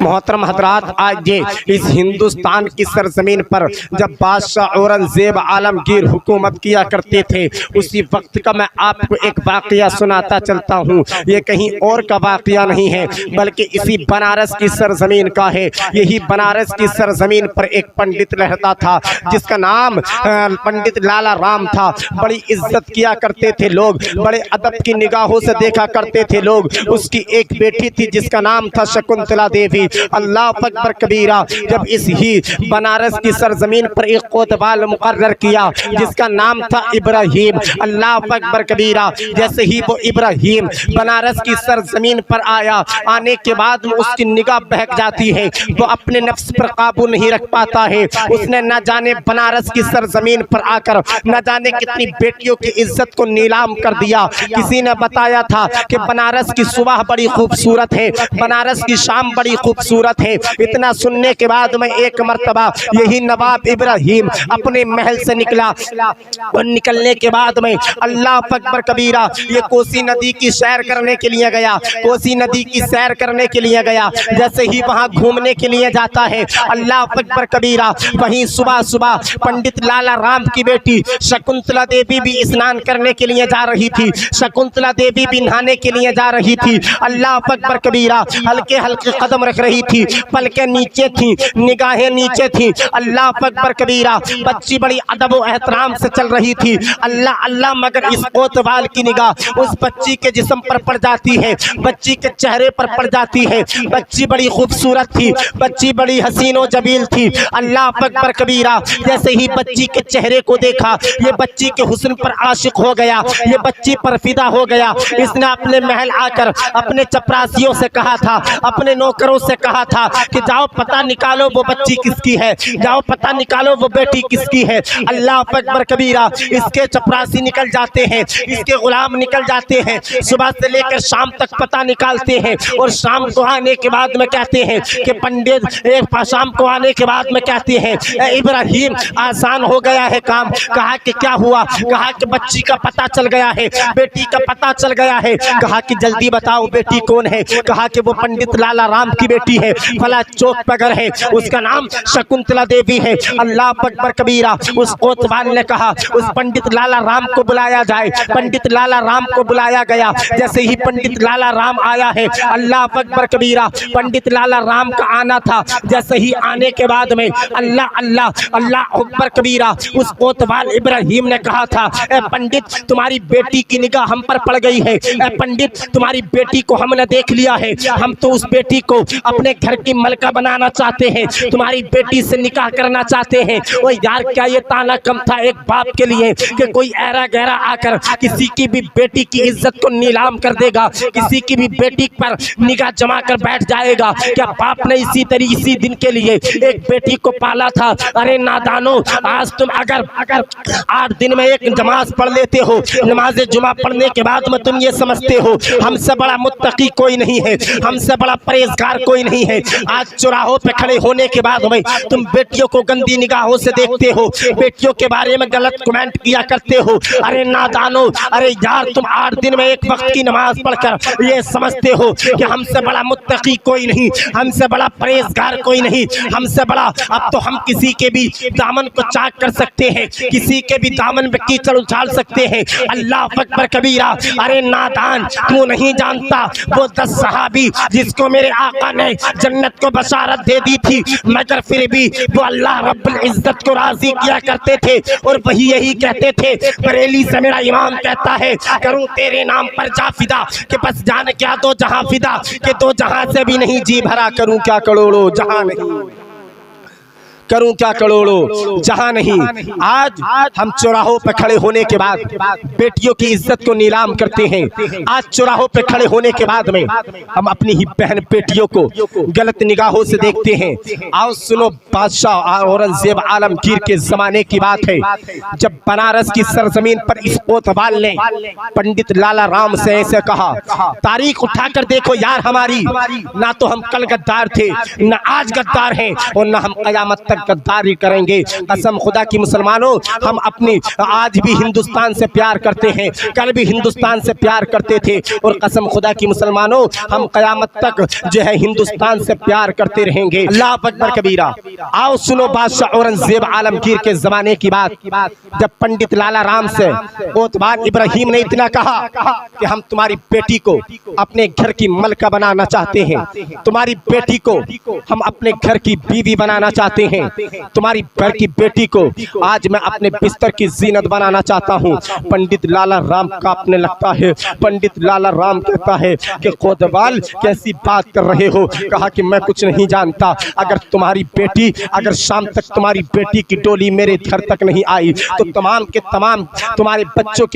मोहतरम हजरात, आज ये इस हिंदुस्तान की सरजमीन पर जब बादशाह औरंगजेब आलमगीर हुकूमत किया करते थे, उसी वक्त का मैं आपको एक वाक़या सुनाता चलता हूँ। ये कहीं और का वाक़या नहीं है बल्कि इसी बनारस की सरजमीन का है। यही बनारस की सरजमीन पर एक पंडित रहता था जिसका नाम पंडित लाला राम था। बड़ी इज्जत किया करते थे लोग, बड़े अदब की निगाहों से देखा करते थे लोग। उसकी एक बेटी थी जिसका नाम था शकुंतला देवी। अल्लाह अकबर कबीरा। जब इस ही बनारस की सरजमीन पर एक कोतवाल मुकर्रर किया जिसका नाम था इब्राहिम। अल्लाह अकबर कबीरा। जैसे ही वो इब्राहिम बनारस की सरजमीन पर आया, आने के बाद में उसकी निगाह बहक जाती है। वो अपने नफ्स पर काबू नहीं रख पाता है। उसने न जाने बनारस की सरजमीन पर आकर न जाने कितनी बेटियों की इज्जत को नीलाम कर दिया। किसी ने बताया था कि बनारस की सुबह बड़ी खूबसूरत है, बनारस की शाम बड़ी खूबसूरत है। इतना सुनने के बाद में एक मर्तबा यही नवाब इब्राहिम अपने महल से निकला और निकलने के बाद में अल्लाह अकबर कबीरा ये कोसी नदी की सैर करने के लिए गया। कोसी नदी की सैर करने के लिए गया। जैसे ही वहां घूमने के लिए जाता है, अल्लाह अकबर कबीरा, वहीं सुबह सुबह पंडित लाला राम की बेटी शकुंतला देवी भी स्नान करने के लिए जा रही थी। शकुंतला देवी भी नहाने के लिए जा रही थी। अल्लाह अकबर कबीरा हल्के हल्के कदम रख रही थी, पलकें नीचे थी, निगाहें नीचे थी। अल्लाह अकबर कबीरा बच्ची बड़ी अदब और एहतराम से चल रही थी। अल्लाह अल्लाह, मगर इस कोतवाल की निगाह उस बच्ची के जिस्म पर पड़ जाती है, बच्ची के चेहरे पर पड़ जाती है। बच्ची बड़ी खूबसूरत थी, बच्ची बड़ी हसीनो जबील थी। अल्लाह अकबर कबीरा जैसे ही बच्ची के चेहरे को देखा, ये बच्ची के हुस्न पर आशिक हो गया, ये बच्ची पर फिदा हो गया। इसने अपने महल आकर अपने चपरासियों से कहा था, अपने नौकरों से कहा था कि जाओ पता निकालो वो बच्ची किसकी है, जाओ पता निकालो वो बेटी किसकी है। अल्लाह अकबर कबीरा इसके चपरासी निकल जाते हैं, इसके गुलाम निकल जाते हैं, सुबह से लेकर शाम तक पता निकालते हैं। और शाम को आने के बाद में कहते हैं कि पंडित, शाम को आने के बाद में कहते हैं इब्राहिम आसान हो गया है काम। कहा कि क्या हुआ? कहा कि बच्ची का पता चल गया है, बेटी का पता चल गया है। कहा कि जल्दी बताओ बेटी कौन है? कहा कि वो पंडित लाला राम की बेटी है, फला चौक पर घर है, उसका नाम शकुंतला देवी है। अल्लाह अकबर कबीरा। उस कोतवाल ने कहा उस पंडित लाला राम को बुलाया जाए। पंडित लाला राम को बुलाया गया। जैसे ही पंडित लाला राम आया है, अल्लाह अकबर कबीरा, पंडित लाला राम का आना था। जैसे ही आने के बाद में अल्लाह अल्लाह अल्लाह अकबर कबीरा, उस कोतवाल इब्राहिम ने कहा था, ए पंडित तुम्हारी बेटी की निगाह हम पर पड़ गई है। ए पंडित तुम्हारी बेटी को हमने देख लिया है, हम तो उस बेटी को अपने घर की मलका बनाना चाहते हैं, तुम्हारी बेटी से निकाह करना चाहते हैं। ओ यार, क्या ये ताना कम था एक बाप के लिए कि कोई ऐरा गहरा आकर किसी की भी बेटी की इज्जत को नीलाम कर देगा, किसी की भी बेटी पर निगाह जमा कर बैठ जाएगा? क्या बाप ने इसी दिन के लिए एक बेटी को पाला था? अरे नादानो, आज तुम अगर 8 दिन में एक नमाज पढ़ लेते हो, नमाज जुमा पढ़ने के बाद में तुम ये समझते हो हमसे बड़ा मुत्तकी कोई नहीं है, हमसे बड़ा परहेजगार कोई नहीं है। आज चौराहों पे खड़े होने के बाद में तुम बेटियों को गंदी निगाहों से देखते हो, बेटियों के बारे में गलत कमेंट किया करते हो। अरे नादानो, अरे यार, तुम 8 दिन में एक वक्त की नमाज पढ़कर ये समझते हो कि हमसे बड़ा मुत्तकी कोई नहीं, हमसे बड़ा परहेजगार कोई नहीं, हमसे बड़ा। अब तो हम किसी के भी दामन को चाक कर सकते हैं, किसी के भी दामन में कीचड़ उछाल सकते हैं। अल्लाह अकबर कबीरा। अरे नादान, तू नहीं जानता वो 10 सहाबी जिसको मेरे आका ने जन्नत को बशारत दे दी थी, मगर फिर भी वो अल्लाह रब्बुल इज्जत को राजी किया करते थे और वही यही कहते थे। बरेली से मेरा इमाम कहता है, करूं तेरे नाम पर जा फिदा, कि बस जान क्या दो जहां फिदा, कि दो जहां से भी नहीं जी भरा, करूं क्या करोड़ों जहां नहीं, करूं क्या करोड़ों जहां नहीं। आज हम चौराहों पे खड़े होने के बाद बेटियों की इज्जत को नीलाम करते हैं। आज चौराहों पे खड़े होने के बाद में हम अपनी ही बहन बेटियों को गलत निगाहों से देखते हैं। आओ सुनो, बादशाह औरंगजेब आलमगीर के जमाने की बात है, जब बनारस की सरजमीन पर इस कोतवाल ने पंडित लाला राम से ऐसे कहा, तारीख उठाकर देखो यार, हमारी ना तो हम कल गद्दार थे, ना आज गद्दार हैं, और ना हम कयामत तक तक गद्दारी करेंगे। कसम खुदा की मुसलमानों, हम अपनी आज भी हिंदुस्तान से प्यार करते हैं, कल भी हिंदुस्तान से प्यार करते थे, और कसम खुदा की मुसलमानों हम क़यामत तक जो है हिंदुस्तान से प्यार करते रहेंगे। अल्लाह अकबर कबीरा। आओ सुनो बादशाह औरंगजेब आलमगीर के जमाने की बात। जब पंडित लाला राम से कोतवाल इब्राहिम ने इतना कहा कि हम तुम्हारी बेटी को अपने घर की मलका बनाना चाहते हैं, तुम्हारी बेटी को हम अपने घर की बीवी बनाना चाहते हैं, तुम्हारी घर की बेटी को आज मैं अपने बिस्तर की जीनत बनाना चाहता हूँ। पंडित लाला राम कांपने लगता है। पंडित लाला राम कहता है कि कोतवाल कैसी बात कर रहे हो? कहा कि मैं कुछ नहीं जानता, अगर तुम्हारी बेटी, अगर शाम तक तुम्हारी बेटी की डोली मेरे घर तक नहीं आई तो तमाम के तमाम तुम्हारे बच्चों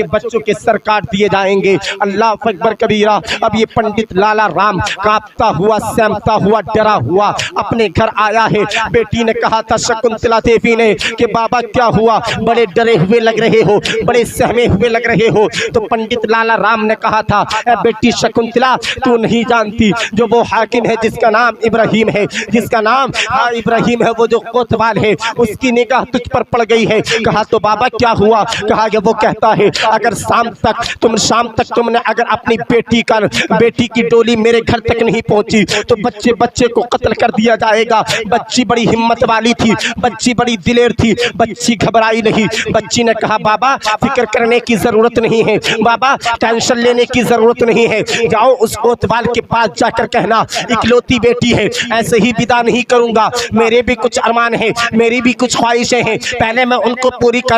के सर काट दिए जाएंगे। अल्लाह अकबर कबीरा। अब ये पंडित लाला राम कांपता हुआ, सहमता हुआ, डरा हुआ अपने घर आया है। बेटी ने कहा था शकुंतला देवी ने कि बाबा क्या हुआ, बड़े डरे हुए लग रहे हो, बड़े सहमे हुए लग रहे हो। तो पंडित लाला राम ने कहा था बेटी शकुंतला, तू नहीं जानती जो वो हाकिम है जिसका नाम इब्राहिम है, जिसका नाम इब्राहिम है, वो जो कोतवाल है उसकी निगाह तुझ पर पड़ गई है। कहा तो बाबा क्या हुआ? कहा कि वो कहता है अगर शाम तक तुमने अगर अपनी बेटी की डोली मेरे घर तक नहीं पहुंची तो बच्चे को कत्ल कर दिया जाएगा। बच्ची बड़ी हिम्मत वाली थी, बच्ची बड़ी दिलेर थी, बच्ची घबराई नहीं। बच्ची ने कहा बाबा फिक्र करने की जरूरत नहीं है, बाबा टेंशन लेने की जरूरत नहीं है, जाओ उस कोतवाल के पास जाकर कहना इकलौती बेटी है, ऐसे ही विदा नहीं करूंगा, मेरे भी कुछ अरमान है, मेरी भी कुछ ख्वाहिशें हैं, पहले मैं उनको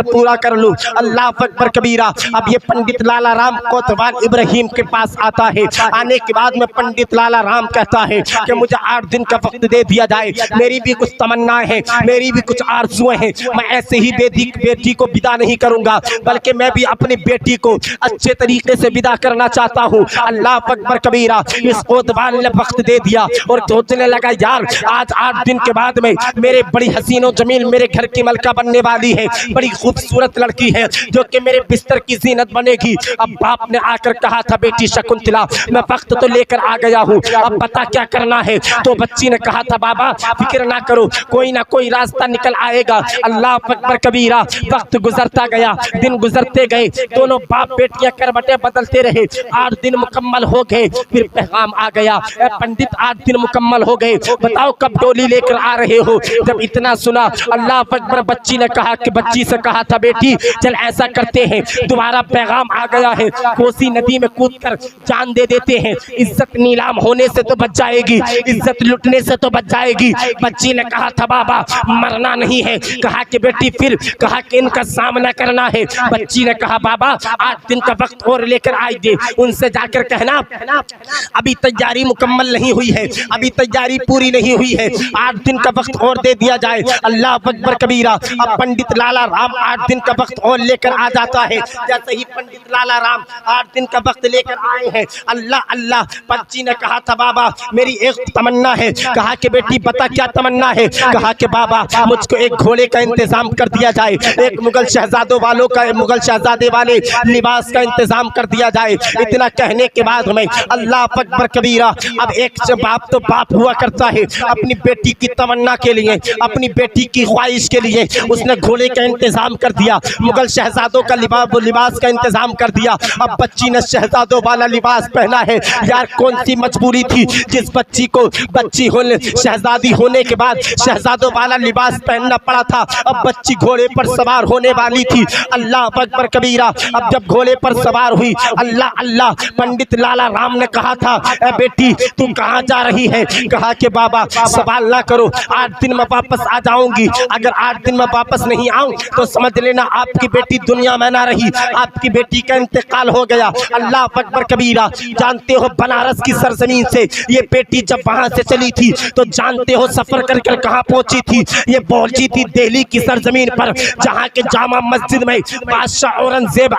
पूरा कर लूं। अल्लाह अकबर कबीरा। अब ये पंडित लाला राम कोतवाल इब्राहिम के पास आता है। आने के बाद में पंडित लाला राम कहता है कि मुझे 8 दिन का वक्त दे दिया जाए, मेरी भी कुछ तमन्नाएं हैं, मेरी भी कुछ आरज़ुएं हैं, मैं ऐसे ही बेटी को विदा नहीं करूंगा, बल्कि मैं भी अपनी बेटी को अच्छे तरीके से विदा करना चाहता हूँ। अल्लाह अकबर कबीरा। इस कोतवाल ने वक्त दे दिया और सोचने लगा यार आज 8 दिन के बाद में मेरे बड़ी हसीनो जमील मेरे घर की मलका बनने वाली है, बड़ी खूबसूरत लड़की है जो कि मेरे बिस्तर की जीनत बनेगी। अब बाप ने आकर कहा था बेटी शकुंतला मैं वक्त तो लेकर आ गया हूँ, अब पता क्या करना है? तो बच्ची ने कहा था बाबा फिक्र ना करो, कोई ना कोई रास्ता निकल आएगा। अल्लाह अकबर कबीरा। वक्त गुजरता गया, दिन गुजरते गए, दोनों बाप बेटियां करवटें बदलते रहे। 8 दिन मुकम्मल हो गए, फिर पैगाम आ गया पंडित 8 दिन मुकम्मल हो गए, बताओ कब डोली लेकर आ रहे हो? जब इतना सुना अल्लाह अकबर बच्ची ने कहा कि बच्ची से कहा था बेटी चल ऐसा करते हैं, दोबारा पैगाम आ गया है, कोसी नदी में कूदकर जान दे देते हैं, इज्जत नीलाम होने से तो बच जाएगी, इज्जत लुटने से तो बच जाएगी। बच्ची ने कहा था बाबा मरना नहीं है। कहा कि बेटी फिर? कहा कि इनका सामना करना है। बच्ची ने कहा बाबा 8 दिन का वक्त और लेकर आइए, उनसे जाकर कहना अभी तैयारी मुकम्मल नहीं हुई है, अभी तैयारी पूरी नहीं हुई है, 8 दिन का वक्त और दे दिया जाए। अल्लाह अकबर कबीरा। अब पंडित लाला राम 8 दिन का वक्त और लेकर आ जाता है। जैसे ही पंडित लाला राम 8 दिन का वक्त लेकर आए हैं, अल्लाह अल्लाह बच्ची ने कहा था बाबा मेरी एक तमन्ना है। कहा कि बेटी बता क्या तमन्ना है? कहा कि बाबा मुझको एक घोड़े का इंतजाम कर दिया जाए, एक मुगल शहजादे वाले लिबास का इंतजाम कर दिया जाए। इतना कहने के बाद में अल्लाह अकबर कबीरा। अब एक बाप तो बाप हुआ करता है, अपनी बेटी की तमन्ना के लिए, अपनी बेटी की ख्वाहिश के लिए उसने घोड़े का इंतजाम कर दिया, मुगल शहजादों का लिबास का इंतजाम कर दिया। अब बच्ची ने शहजादों वाला लिबास पहना है। यार कौन सी मजबूरी थी जिस बच्ची को शहजादी होने के बाद शहजादों वाला लिबास पहनना पड़ा था। अब बच्ची घोड़े पर सवार होने वाली थी। अल्लाह अकबर कबीरा। अब जब घोड़े पर सवार हुई अल्लाह अल्लाह पंडित लाला राम ने कहा था ए बेटी तू कहाँ जा रही है? कहा कि बाबा सवाल ना करो, 8 दिन में वापस आ जाऊंगी, अगर 8 दिन में वापस नहीं आऊं तो समझ लेना आपकी बेटी दुनिया में ना रही, आपकी बेटी का इंतकाल हो गया। अल्लाह अकबर कबीरा। जानते हो बनारस की सरजमीन से ये बेटी जब वहां से चली थी तो जानते हो सफर कर कर कहाँ पहुंची थी? ये पहुंची थी दिल्ली की सरजमीन पर, जहाँ के जामा मस्जिद में बादशाह औरंगजेब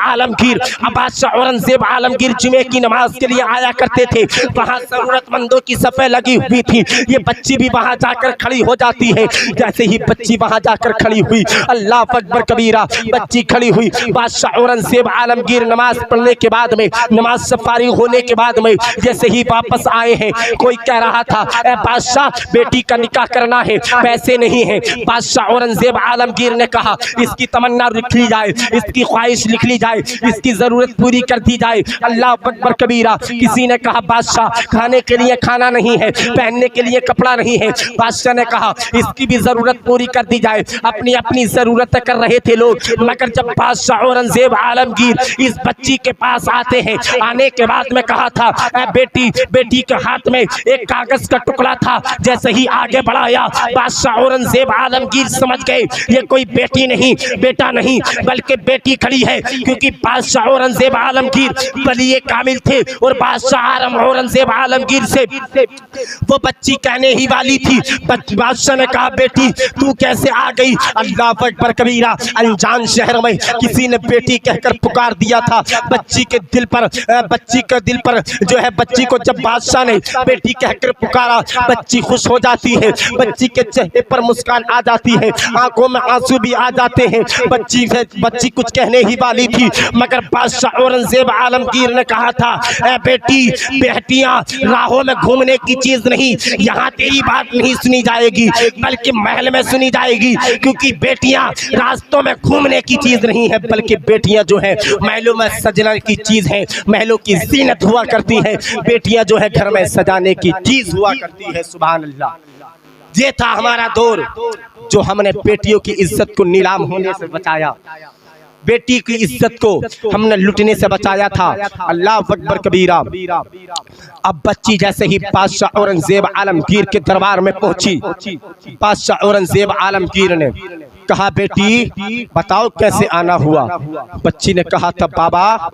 आलमगीर जुमे की नमाज के लिए आया करते थे। वहाँ जरूरतमंदों की सफ़े लगी हुई थी। ये बच्ची भी वहाँ जाकर खड़ी हो जाती है। जैसे ही बच्ची वहाँ जाकर खड़ी हुई अल्लाह अकबर कबीरा, बच्ची खड़ी हुई। बादशाह औरंगजेब आलमगीर नमाज पढ़ने के बाद में, नमाज से फारिग होने के बाद में जैसे ही वापस आए हैं, कोई कह रहा था ए बादशाह बेटी का निकाह करना है, पैसे देते नहीं हैं। बादशाह औरंगजेब आलमगीर ने कहा इसकी तमन्ना लिख ली जाए, इसकी ख्वाहिश लिख ली जाए, इसकी जरूरत पूरी कर दी जाए। अल्लाह अकबर कबीरा। किसी ने कहा बादशाह खाने के लिए खाना नहीं है, पहनने के लिए कपड़ा नहीं है। बादशाह ने कहा इसकी भी जरूरत पूरी कर दी जाए। अपनी अपनी जरूरत कर रहे थे लोग, मगर जब बादशाह औरंगजेब आलमगीर इस बच्ची के पास आते हैं, आने के बाद में कहा था बेटी, बेटी के हाथ में एक कागज का टुकड़ा था। जैसे ही आगे बढ़ाया बादशाह औरंगजेब आलमगीर समझ गए ये कोई बेटी नहीं, बेटा नहीं, बल्कि बेटी खड़ी है, क्योंकि बादशाह औरंगजेब आलमगीर वली कामिल थे और बादशाह औरंगजेब आलमगीर से वो बच्ची कहने ही वाली थी। बादशाह ने कहा बेटी तू कैसे आ गई? अल्लाह अकबर कबीरा। अनजान शहर में किसी ने बेटी कहकर पुकार दिया था। बच्ची के दिल पर जो है, बच्ची को जब बादशाह ने बेटी कहकर पुकारा, बच्ची खुश हो जाती है, बच्ची के चेहरे पर मुस्कान आ जाती है, आंखों में आंसू भी आ जाते हैं। बच्ची कुछ कहने ही वाली थी, मगर बादशाह औरंगजेब आलमगीर ने कहा था बेटी, बेटियां राहों में घूमने की चीज नहीं, यहाँ तेरी बात नहीं सुनी जाएगी बल्कि महल में सुनी जाएगी, क्योंकि बेटियां रास्तों में घूमने की चीज नहीं है, बल्कि बेटियां जो है महलों में सजने की चीज है, महलों की जीनत हुआ करती है, बेटियां जो है घर में सजाने की चीज हुआ करती है। सुभान अल्लाह। ये था हमारा दौर जो हमने बेटियों की इज्जत को नीलाम होने से बचाया, बेटी की इज्जत को हमने लुटने से बचाया था। अल्लाह अकबर कबीरा। अब बच्ची जैसे ही बादशाह औरंगजेब आलमगीर के दरबार में पहुंची, बादशाह औरंगजेब आलमगीर ने कहा बेटी बताओ कैसे आना हुआ? बच्ची ने कहा था बाबा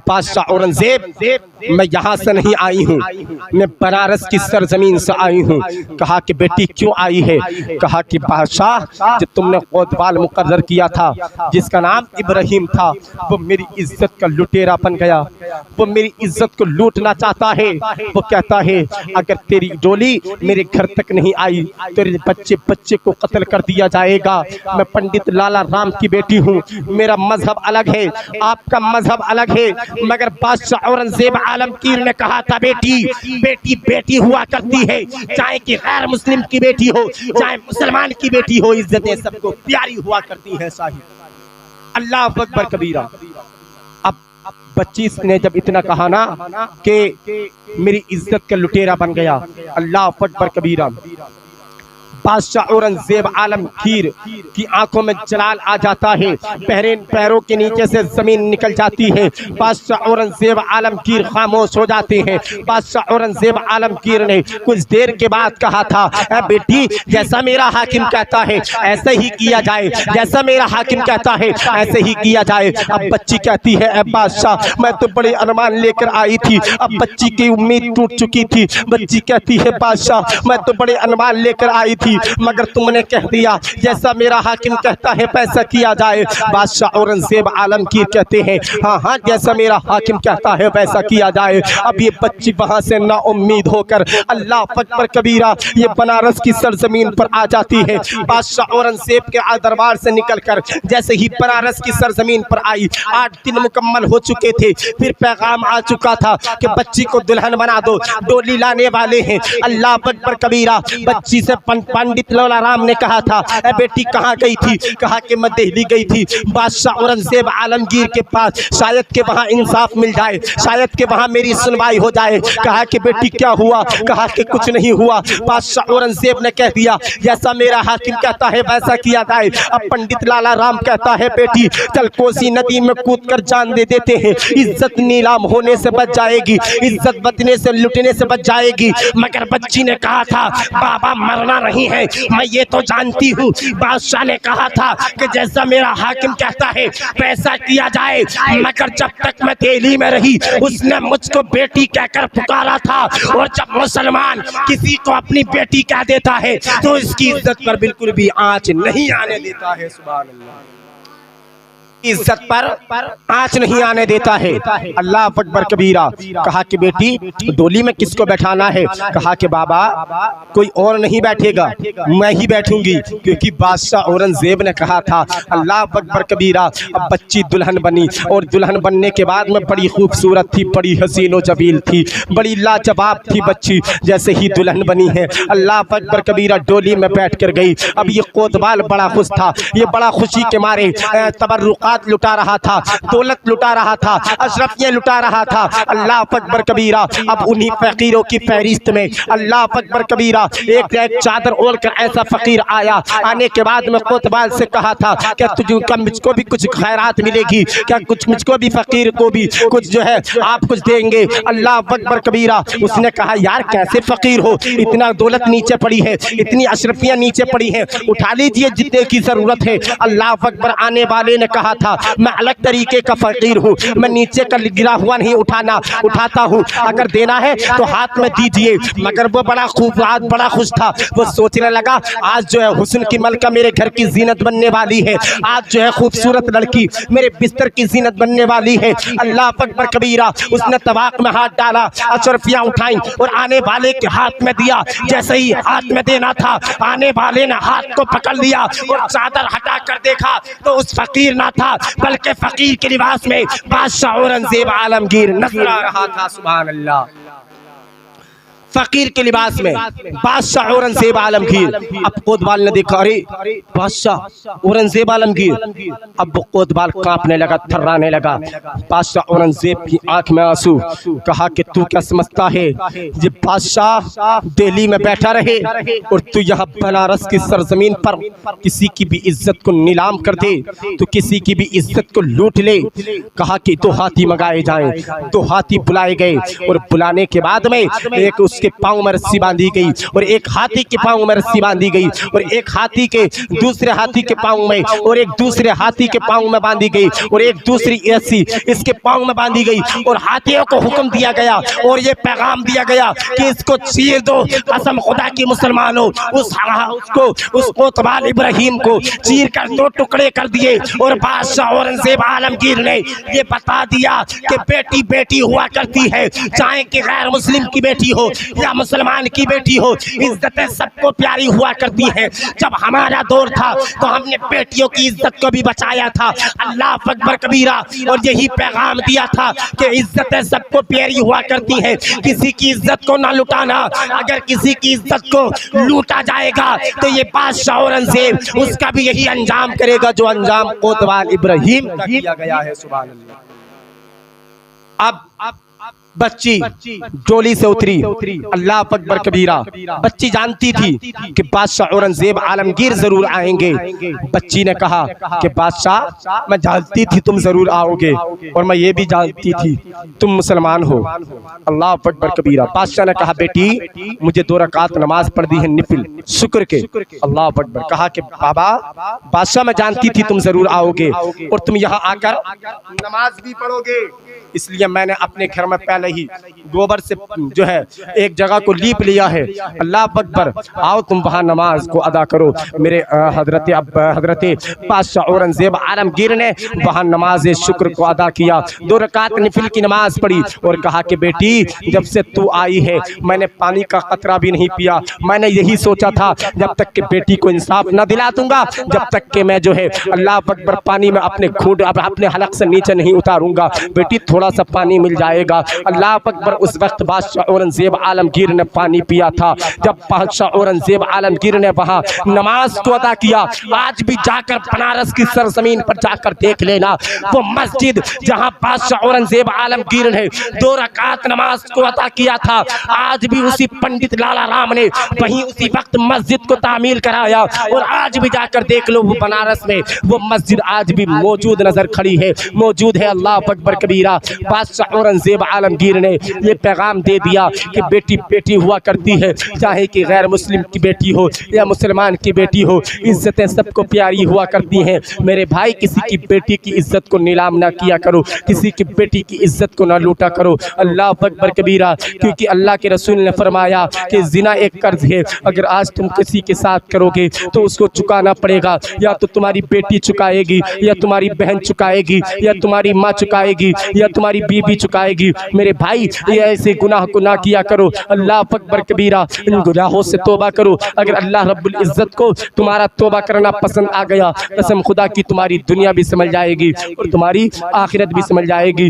बादशाह औरंगजेब मैं यहाँ से नहीं आई हूँ, मैं बनारस की सरजमीन से आई हूँ। कहा कि बेटी क्यों आई है? कहा कि बादशाह जब तुमने कोतवाल मुकर्रर किया था जिसका नाम इब्राहिम था, वो मेरी इज्जत का लुटेरा बन गया, वो मेरी इज्जत को लूटना चाहता है। वो कहता है अगर तेरी डोली मेरे घर तक नहीं आई तेरे बच्चे को कत्ल कर दिया जाएगा। मैं पंडित लाला राम की बेटी हूँ, मेरा मजहब अलग है, आपका मजहब अलग है। मगर बादशाह औरंगजेब आलमगीर ने कहा था बेटी बेटी बेटी हुआ करती है, चाहे कि गैर मुस्लिम की बेटी हो चाहे मुसलमान की बेटी हो, इज्जतें सबको प्यारी हुआ करती है। साहिब अल्लाह अकबर कबीरा। अब बच्ची ने जब इतना कहा ना कि मेरी इज्जत का लुटेरा बन गया, अल्लाह अकबर कबीरा, बादशाह औरंगजेब आलमगीर की आंखों में जलाल आ जाता है, पैरों के नीचे से जमीन निकल जाती है। बादशाह औरंगजेब आलमगीर खामोश हो जाते हैं। बादशाह औरंगजेब आलमगीर ने कुछ देर के बाद कहा था बेटी जैसा मेरा हाकिम कहता है ऐसे ही किया जाए, जैसा मेरा हाकिम कहता है ऐसे ही किया जाए। अब बच्ची कहती है बादशाह मैं तो बड़े अरमान लेकर आई थी, अब बच्ची की उम्मीद टूट चुकी थी। बच्ची कहती है बादशाह मैं तो बड़े अरमान लेकर आई थी, मगर तुमने कह दिया जैसा मेरा हाकिम कहता है वैसा किया जाए। बादशाह औरंगजेब आलमगीर कहते हैं हाँ हाँ जैसा मेरा हाकिम कहता है वैसा किया जाए। अब ये बच्ची वहां से ना उम्मीद होकर अल्लाह अकबर कबीरा ये बनारस की सरजमीन पर आ जाती है। बादशाह औरंगजेब के दरबार से निकलकर जैसे ही बनारस की सरजमीन पर आई, 8 दिन मुकम्मल हो चुके थे, फिर पैगाम आ चुका था कि बच्ची को दुल्हन बना दो, डोली लाने वाले हैं। अल्लाह अकबर कबीरा। बच्ची से पंडित लाला राम ने कहा था बेटी कहाँ गई थी? कहा कि मैं दिल्ली गई थी बादशाह औरंगजेब आलमगीर के पास, शायद के वहाँ इंसाफ मिल जाए, शायद के वहाँ मेरी सुनवाई हो जाए। कहा कि बेटी क्या हुआ? कहा कि कुछ नहीं हुआ। बादशाह औरंगजेब ने कह दिया जैसा मेरा हाकिम कहता है वैसा किया जाए। अब पंडित लाला राम कहता है बेटी चल कोसी नदी में कूद कर जान दे देते हैं, इज्जत नीलाम होने से बच जाएगी, इज्जत बचने से लुटने से बच जाएगी। मगर बच्ची ने कहा था बाबा मरना नहीं है, मैं ये तो जानती हूँ। बादशाह ने कहा था कि जैसा मेरा हाकिम कहता है वैसा किया जाए, मगर जब तक मैं दिल्ली में रही उसने मुझको बेटी कहकर पुकारा था, और जब मुसलमान किसी को अपनी बेटी कह देता है तो इसकी इज्जत पर बिल्कुल भी आंच नहीं आने देता है। सुभान अल्लाह। इज्जत पर आंच नहीं आने देता है। अल्लाह अकबर कबीरा। कहा कि बेटी डोली में किसको बैठाना है? कहा कि बाबा कोई और नहीं बैठेगा, मैं ही बैठूंगी, क्योंकि बादशाह औरंगजेब ने कहा था। अल्लाह अकबर कबीरा। अब बच्ची दुल्हन बनी और दुल्हन बनने के बाद में बड़ी खूबसूरत थी, बड़ी हसीनो जबील थी, बड़ी लाजवाब थी बच्ची। जैसे ही दुल्हन बनी है अल्लाह अकबर कबीरा डोली में बैठ कर गई। अब ये कोतवाल बड़ा खुश था, ये बड़ा खुशी के मारे तबर्रुकात लुटा रहा था, दौलत लुटा रहा था, अशरफियाँ लुटा रहा था। अल्लाह अकबर कबीरा। अब उन्हीं फकीरों की फहरिस्त में अल्लाह अकबर कबीरा एक चादर ओढ़ कर ऐसा फकीर आया। आने के बाद में कोतवाल से कहा था क्या तुझको मुझको भी कुछ खैरात मिलेगी क्या, कुछ मुझको भी फकीर को भी कुछ जो है आप कुछ देंगे? अल्लाह अकबर कबीरा। उसने कहा यार कैसे फकीर हो, इतना दौलत नीचे पड़ी है, इतनी अशरफियाँ नीचे पड़ी हैं, उठा लीजिए जितने की जरूरत है। अल्लाह अकबर। आने वाले ने कहा था मैं अलग तरीके का फकीर हूँ, मैं नीचे का गिरा हुआ नहीं उठाता हूँ, अगर देना है तो हाथ में दीजिए। मगर वो बड़ा खुश था। वो सोचने लगा आज जो है हुस्न की मलका मेरे घर की जीनत बनने वाली है, आज जो है खूबसूरत लड़की मेरे बिस्तर की जीनत बनने वाली है। अल्लाह अकबर कबीरा। उसने तवाक में हाथ डाला, अशरफियाँ उठाई और आने वाले के हाथ में दिया। जैसे ही हाथ में देना था आने वाले ने हाथ को पकड़ लिया और चादर हटा कर देखा तो उस फकीर ना था, बल्कि फकीर के लिबास में बादशाह औरंगजेब आलमगीर नजर आ रहा था। सुभान अल्लाह। फकीर के लिबास में बादशाह औरंगजेब आलमगीर। अब कोतवाल ने देखा अरे बादशाह औरंगजेब आलमगीर। अब कोतवाल कांपने लगा, थर्राने लगा। बादशाह औरंगजेब की आंख में आंसू। कहा कि तू क्या समझता है ये बादशाह दिल्ली में बैठा रहे और तू यहाँ बनारस की सरजमीन पर किसी की भी इज्जत को नीलाम कर दे, तो किसी की भी इज्जत को लूट ले? कहा कि 2 हाथी मंगाए जाएं। 2 हाथी बुलाए गए और बुलाने के बाद में एक उसके पांव में रस्सी बांधी गई और एक हाथी के पांव में रस्सी बांधी गई और एक हाथी के दूसरे हाथी के पांव में और एक दूसरे हाथी के पांव में बांधी गई और एक दूसरी रस्सी इसके पांव में बांधी गई और हाथियों को हुक्म दिया गया और ये पैगाम दिया गया कि इसको चीर दो। कसम खुदा की मुसलमानों, उस कोतवाल इब्राहिम को चीर कर 2 टुकड़े कर दिए और बादशाह औरंगजेब आलमगीर ने ये बता दिया कि बेटी बेटी हुआ करती है, चाहे कि गैर मुस्लिम की बेटी हो या मुसलमान की बेटी हो, इज्जतें सबको प्यारी हुआ करती हैं। जब हमारा दौर था तो हमने बेटियों की इज्जत को भी बचाया था। अल्लाह अकबर कबीरा। और यही पैगाम दिया था कि इज्जतें सबको प्यारी हुआ करती हैं, किसी की इज्जत को ना लुटाना। अगर किसी की इज्जत को लूटा जाएगा तो ये बादशाह औरंगजेब उसका भी यही अंजाम करेगा जो अंजाम कोतवाल इब्राहिम का किया गया है। सुभान अल्लाह। अब बच्ची डोली से उतरी। अल्लाह अकबर कबीरा। बच्ची जानती थी कि बादशाह औरंगजेब आलमगीर जरूर आएंगे। बच्ची ने कहा कि बादशाह मैं जानती थी तुम जरूर आओगे और मैं ये भी जानती थी तुम मुसलमान हो। अल्लाह अकबर कबीरा। बादशाह ने कहा बेटी मुझे 2 रकात नमाज पढ़ दी है निफिल शुक्र के। अल्लाह अकबर। कहा कि बाबा बादशाह मैं जानती थी तुम जरूर आओगे और तुम यहाँ आकर नमाज भी पढ़ोगे, इसलिए मैंने अपने घर में पहले ही गोबर से जो है एक जगह को लीप लिया है। अल्लाह अकबर। आओ तुम वहाँ नमाज को अदा करो। मेरे हजरत बादशाह औरंगजेब आलमगीर ने वहाँ नमाज शुक्र को अदा किया। 2 रकात निफिल की नमाज पढ़ी और कहा कि बेटी जब से तू आई है मैंने पानी का कतरा भी नहीं पिया। मैंने यही सोचा था जब तक कि बेटी को इंसाफ न दिला दूंगा जब तक कि मैं जो है अल्लाह अकबर पानी में अपने घूंट अपने हलक से नीचे नहीं उतारूंगा। बेटी थोड़ा सा पानी मिल जाएगा। अल्लाह अकबर। उस वक्त बादशाह औरंगजेब आलमगीर ने पानी पिया था। जब बादशाह औरंगजेब आलमगीर ने वहां नमाज को अदा किया, आज भी जाकर बनारस की सरजमीन पर जाकर देख लेना वो मस्जिद जहां बादशाह औरंगजेब आलमगीर ने 2 रकात नमाज को अदा किया था, आज भी उसी पंडित लाला राम ने वहीं उसी वक्त मस्जिद को तामील कराया और आज भी जाकर देख लो वो बनारस में वो मस्जिद आज भी मौजूद नजर खड़ी है, मौजूद है। अल्लाह अकबर कबीरा। बादशाह औरंगजेब आलमगीर आलमगीर ने ये पैगाम दे दिया कि बेटी बेटी हुआ करती है, चाहे कि गैर मुस्लिम की बेटी हो या मुसलमान की बेटी हो, इज्जतें सबको प्यारी हुआ करती हैं। मेरे भाई, किसी की बेटी की इज्जत को नीलाम ना किया करो, किसी की बेटी की इज्जत को ना लूटा करो। अल्लाह अकबर कबीरा, क्योंकि अल्लाह के रसूल ने फरमाया कि जिना एक कर्ज है, अगर आज तुम किसी के साथ करोगे तो उसको चुकाना पड़ेगा। या तो तुम्हारी बेटी चुकाएगी, या तुम्हारी बहन चुकाएगी, या तुम्हारी माँ चुकाएगी, या तुम्हारी बीबी चुकाएगी। मेरे भाई, ये ऐसे गुनाह को ना किया करो। अल्लाह अकबर कबीरा, इन गुनाहों से तौबा करो। अगर अल्लाह रब्बुल इज्जत को तुम्हारा तौबा करना पसंद आ गया, कसम खुदा की तुम्हारी दुनिया भी समझ जाएगी और तुम्हारी आखिरत भी समझ जाएगी।